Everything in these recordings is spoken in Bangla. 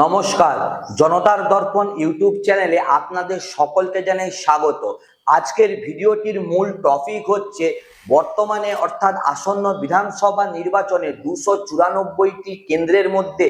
নমস্কার, জনতার দর্পণ ইউটিউব চ্যানেলে আপনাদের সকলকে জানাই স্বাগত। আজকের ভিডিওটির মূল টপিক হচ্ছে বর্তমানে অর্থাৎ আসন্ন বিধানসভা নির্বাচনে 294টি কেন্দ্রের মধ্যে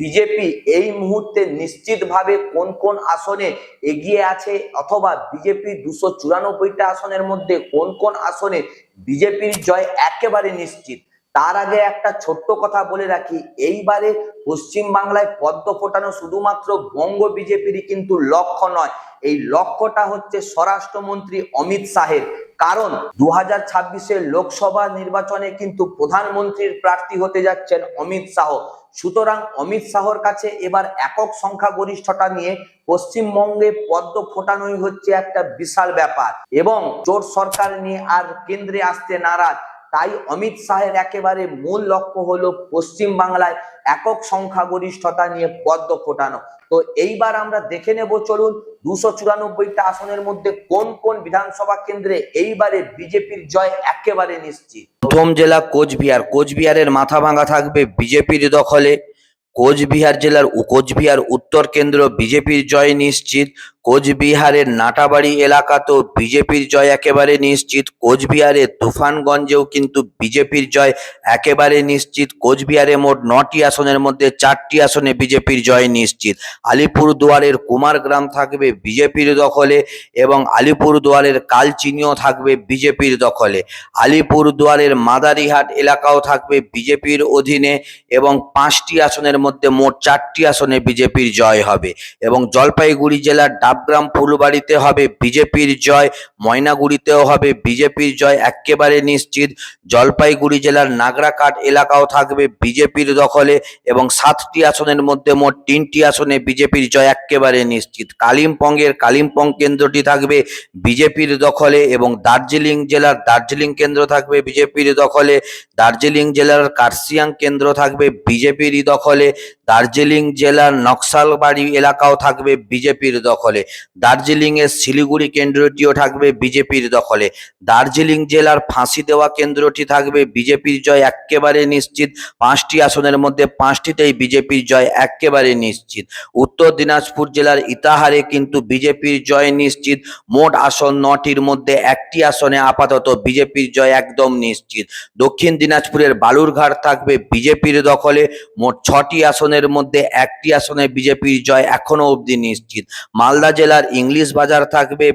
বিজেপি এই মুহূর্তে নিশ্চিতভাবে কোন কোন আসনে এগিয়ে আছে, অথবা বিজেপি 294টা আসনের মধ্যে কোন কোন আসনে বিজেপির জয় একেবারে নিশ্চিত। তার আগে একটা ছোট্ট কথা বলে রাখি, এইবারে পশ্চিম বাংলায় পদ্ম ফোটানো শুধুমাত্র বঙ্গ বিজেপিরই কিন্তু লক্ষ্য নয়, এই লক্ষ্যটা হচ্ছে স্বরাষ্ট্রমন্ত্রী অমিত শাহের। কারণ 2026-এর লোকসভা নির্বাচনে কিন্তু প্রধানমন্ত্রীর প্রার্থী হতে যাচ্ছেন অমিত শাহ। সুতরাং অমিত শাহর কাছে এবার একক সংখ্যাগরিষ্ঠতা নিয়ে পশ্চিমবঙ্গে পদ্ম ফোটানোই হচ্ছে একটা বিশাল ব্যাপার, এবং জোট সরকার নিয়ে আর কেন্দ্রে আসতে নারাজ। তাই অমিত শাহের একেবারে মূল লক্ষ্য হলো পশ্চিম বাংলায় একক সংখ্যাগরিষ্ঠতা নিয়ে পদ্ম ফোটানো। তো এইবার আমরা দেখে নেব, চলুন 294টা আসনের মধ্যে কোন কোন বিধানসভা কেন্দ্রে এইবারে বিজেপির জয় একেবারে নিশ্চিত। প্রথম জেলা কোচবিহার। কোচবিহারের মাথাভাঙা থাকবে বিজেপির দখলে। কোচবিহার উত্তর কেন্দ্র বিজেপির জয় নিশ্চিত। কোচবিহারের নাটাবাড়ি এলাকাতেও বিজেপির জয় একেবারে নিশ্চিত। কোচবিহারের তুফানগঞ্জেও কিন্তু বিজেপির জয় একেবারে নিশ্চিত। কোচবিহারে মোট 9টি আসনের মধ্যে 4টি আসনে বিজেপির জয় নিশ্চিত। আলিপুরদুয়ারের কুমারগ্রাম থাকবে বিজেপির দখলে, এবং আলিপুরদুয়ারের কালচিনিও থাকবে বিজেপির দখলে। আলিপুরদুয়ারের মাদারিহাট এলাকাও থাকবে বিজেপির অধীনে, এবং 5টি আসনের মধ্যে মোট 4টি আসনে বিজেপির জয় হবে। এবং জলপাইগুড়ি জেলার ডাবগ্রাম ফুলবাড়িতে হবে বিজেপির জয়, ময়নাগুড়িতেও হবে বিজেপির জয় একেবারে নিশ্চিত। জলপাইগুড়ি জেলার নাগরাকাট এলাকাও থাকবে বিজেপির দখলে, এবং 7টি আসনের মধ্যে মোট 3টি আসনে বিজেপির জয় একেবারে নিশ্চিত। কালিম্পং কেন্দ্রটি থাকবে বিজেপির দখলে, এবং দার্জিলিং জেলার দার্জিলিং কেন্দ্র থাকবে বিজেপির দখলে। দার্জিলিং জেলার কার্শিয়াং কেন্দ্র থাকবে বিজেপিরই দখলে। দার্জিলিং জেলার নকশালবাড়ি এলাকাও থাকবে বিজেপির দখলে। দার্জিলিং এর শিলিগুড়ি কেন্দ্রটিও থাকবে বিজেপির দখলে। দার্জিলিং জেলার ফাঁসি দেওয়া কেন্দ্রটি থাকবে বিজেপির জয় একেবারে নিশ্চিত। 5টি আসনের মধ্যে 5টিতেই বিজেপির জয় একেবারে নিশ্চিত। উত্তর দিনাজপুর জেলার ইটাহারে কিন্তু বিজেপির জয় নিশ্চিত। মোট আসন 9টির মধ্যে 1টি আসনে আপাতত বিজেপির জয় একদম নিশ্চিত। দক্ষিণ দিনাজপুরের বালুরঘাট থাকবে বিজেপির দখলে। মোট 6টি আসনের মধ্যে 1টি আসনে বিজেপির জয় এখনো অবধি নিশ্চিত। মালদা জেলার ইংলিশ বাজার থাকবে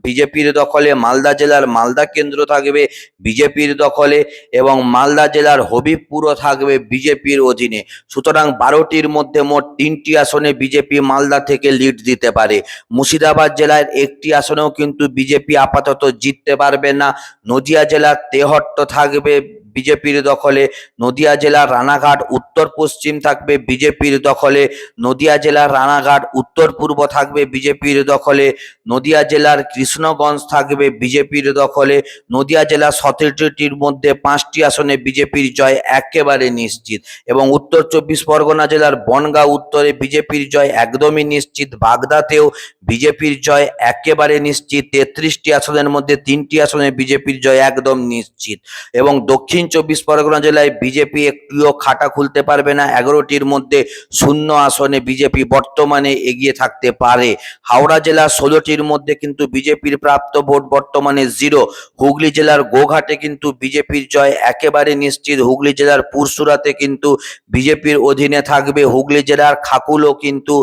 বিজেপির দখলে। মালদা জেলার মালদা কেন্দ্র থাকবে বিজেপির দখলে, এবং মালদা জেলার হবিবপুরও থাকবে বিজেপির অধীনে। সুতরাং 12টির মধ্যে মোট 3টি আসনে বিজেপি মালদা থেকে লিড দিতে পারে। মুর্শিদাবাদ জেলার একটি আসনেও কিন্তু বিজেপি আপাতত জিততে পারবে না। নদিয়া জেলার তেহট্ট থাকবে বিজেপির দখলে। নদিয়া জেলার রানাঘাট উত্তর পশ্চিম থাকবে বিজেপির দখলে। নদিয়া জেলার রানাঘাট উত্তর পূর্ব থাকবে বিজেপির দখলে। নদিয়া জেলার কৃষ্ণগঞ্জ থাকবে বিজেপির দখলে। নদিয়া জেলার 17টির মধ্যে 5টি আসনে বিজেপির জয় একেবারে নিশ্চিত। এবং উত্তর 24 পরগনা জেলার বনগাঁ উত্তরে বিজেপির জয় একদমই নিশ্চিত। বাগদাতেও বিজেপির জয় একেবারে নিশ্চিত। 33টি আসনের মধ্যে 3টি আসনে বিজেপির জয় একদম নিশ্চিত। এবং দক্ষিণ 24 পরগনা জেলায় বিজেপি একটিও খাতা খুলতে পারবে না। 11টির মধ্যে 0 আসনে বিজেপি বর্তমানে এগিয়ে থাকতে পারে। হাওড়া জেলার 16টির মধ্যে কিন্তু বিজেপির প্রাপ্ত ভোট বর্তমানে 0। হুগলি জেলার গোঘাটে কিন্তু বিজেপির জয় একেবারে নিশ্চিত। হুগলি জেলার পুরসুরাতে কিন্তু বিজেপির অধীনে থাকবে। হুগলি জেলার খাকুলও কিন্তু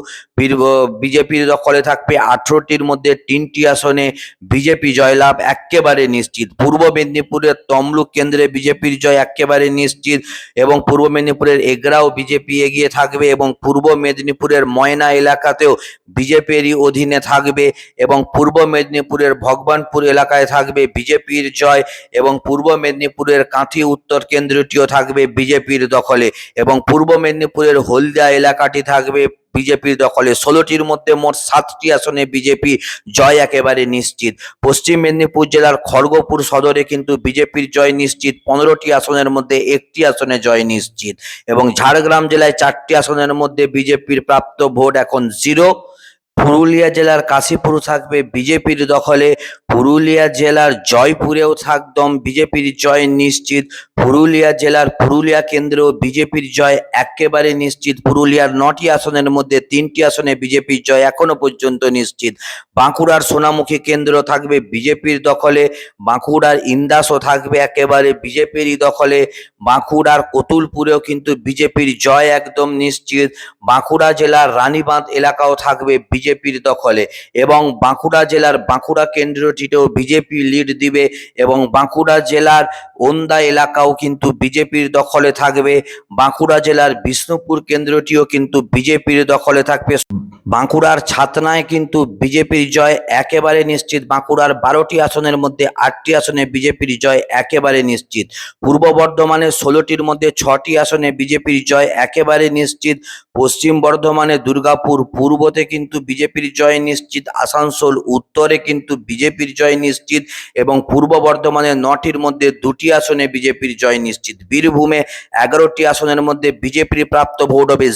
বিজেপির দখলে থাকবে। 18টির মধ্যে 3টি আসনে বিজেপি জয়লাভ একেবারে নিশ্চিত। পূর্ব মেদিনীপুরের তমলুক কেন্দ্রে বিজেপির জয় একেবারে নিশ্চিত, এবং পূর্ব মেদিনীপুরের এগরাও বিজেপি এগিয়ে থাকবে, এবং পূর্ব মেদিনীপুরের ময়না এলাকাতেও বিজেপিরই অধীনে থাকবে, এবং পূর্ব মেদিনীপুরের ভগবানপুর এলাকায় থাকবে বিজেপির জয়, এবং পূর্ব মেদিনীপুরের কাঁথি উত্তর কেন্দ্রটিও থাকবে বিজেপির দখলে, এবং পূর্ব মেদিনীপুরের হলদিয়া এলাকাটি থাকবে বিজেপির দখলে। 16টির মধ্যে মোট 7টি আসনে বিজেপি জয় একেবারে নিশ্চিত। পশ্চিম মেদিনীপুর জেলার খড়গপুর সদরে কিন্তু বিজেপির জয় নিশ্চিত। 15টি আসনের মধ্যে 1টি আসনে জয় নিশ্চিত। এবং ঝাড়গ্রাম জেলায় 4টি আসনের মধ্যে বিজেপির প্রাপ্ত ভোট এখন 0। পুরুলিয়া জেলার কাশীপুর থাকবে বিজেপির দখলে। পুরুলিয়া জেলার জয়পুরেও একদম বিজেপির জয় নিশ্চিত। পুরুলিয়া জেলার পুরুলিয়া কেন্দ্রেও বিজেপির জয় একেবারে নিশ্চিত। পুরুলিয়ার 9টি আসনের মধ্যে 3টি আসনে বিজেপির জয় এখনো পর্যন্ত নিশ্চিত। বাঁকুড়ার সোনামুখী কেন্দ্র থাকবে বিজেপির দখলে। বাঁকুড়ার ইন্দাসও থাকবে একেবারে বিজেপিরই দখলে। বাঁকুড়ার কতুলপুরেও কিন্তু বিজেপির জয় একদম নিশ্চিত। বাঁকুড়া জেলার রানীবাঁধ এলাকাও থাকবে বিজেপির দখলে এবং বাঁকুড়া জেলার বাঁকুড়া কেন্দ্রটিতেও বিজেপি লিড দিবে এবং বাঁকুড়া জেলার ওন্দা এলাকাও কিন্তু বিজেপির দখলে থাকবে। বাঁকুড়া জেলার বিষ্ণুপুর কেন্দ্রটিও কিন্তু বিজেপির দখলে থাকবে। বাঁকুড়ার ছাতনায় কিন্তু বিজেপির জয় একেবারে নিশ্চিত। বাঁকুড়ার 12টি আসনের মধ্যে 8টি আসনে বিজেপির জয় একেবারে নিশ্চিত। পূর্ব বর্ধমানের 16টির মধ্যে 6টি আসনে বিজেপির জয় একেবারে নিশ্চিত। পশ্চিম বর্ধমানে দুর্গাপুর পূর্বতে কিন্তু বিজেপির জয় নিশ্চিত। আসানসোল উত্তরে কিন্তু বিজেপির জয় নিশ্চিত এবং পূর্ব বর্ধমানের 9টির মধ্যে 2টি আসনে বিজেপির জয় নিশ্চিত। বীরভূমে 11টি আসনের মধ্যে বিজেপির প্রাপ্ত ভোট হবে